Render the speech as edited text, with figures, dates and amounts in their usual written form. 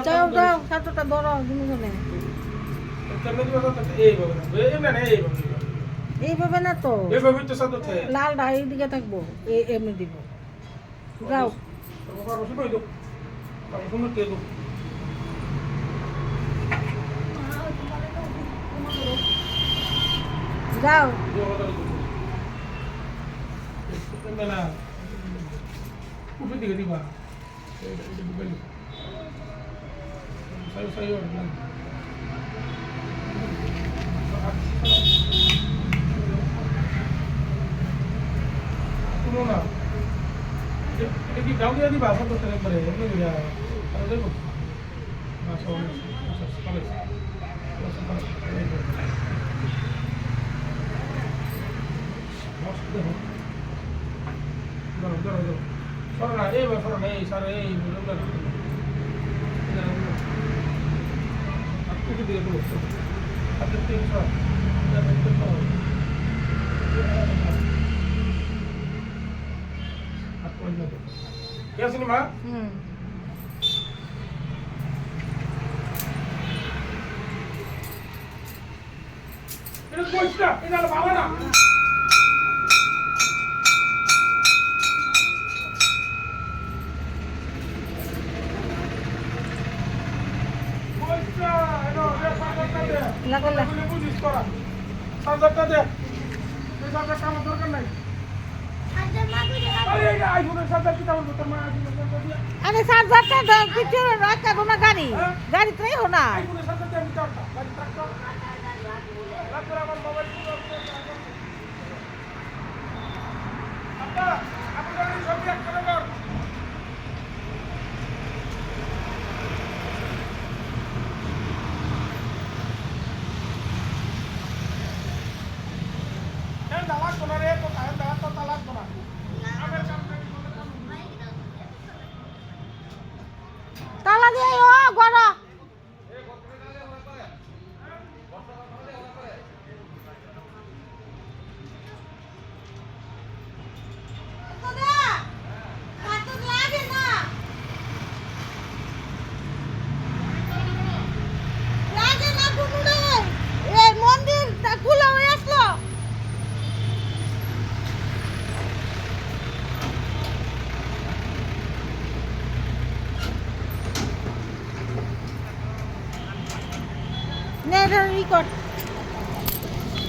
যাও যাও ছাত্রটা ধরো দুজনে। এইভাবে না তো, লালটা এইদিকে থাকবো, এমনি দিব। যাও যাও দিকে দিবা শুনো না, এটা কি ডাউন দিয়ে দিবা সব একবারে এমনি দিয়া আর দেখো আচ্ছা সরনা এই সরনা এই সার এই আপনি দিয়ে দেবো আপনি তিন সর क्या सिनेमा এটা কইছটা এটা ভালো না কইছটা এনো রে পাঁচটা দে লাগলা বুঝিস করা সাতটা দে এই সাতটা কাম দরকার নাই अरे सात हजार किचन रास्ता घुमा गाड़ी गाड़ी तो नहीं होना ताला দিয়ে ও গড়া নে রে রিকর্ড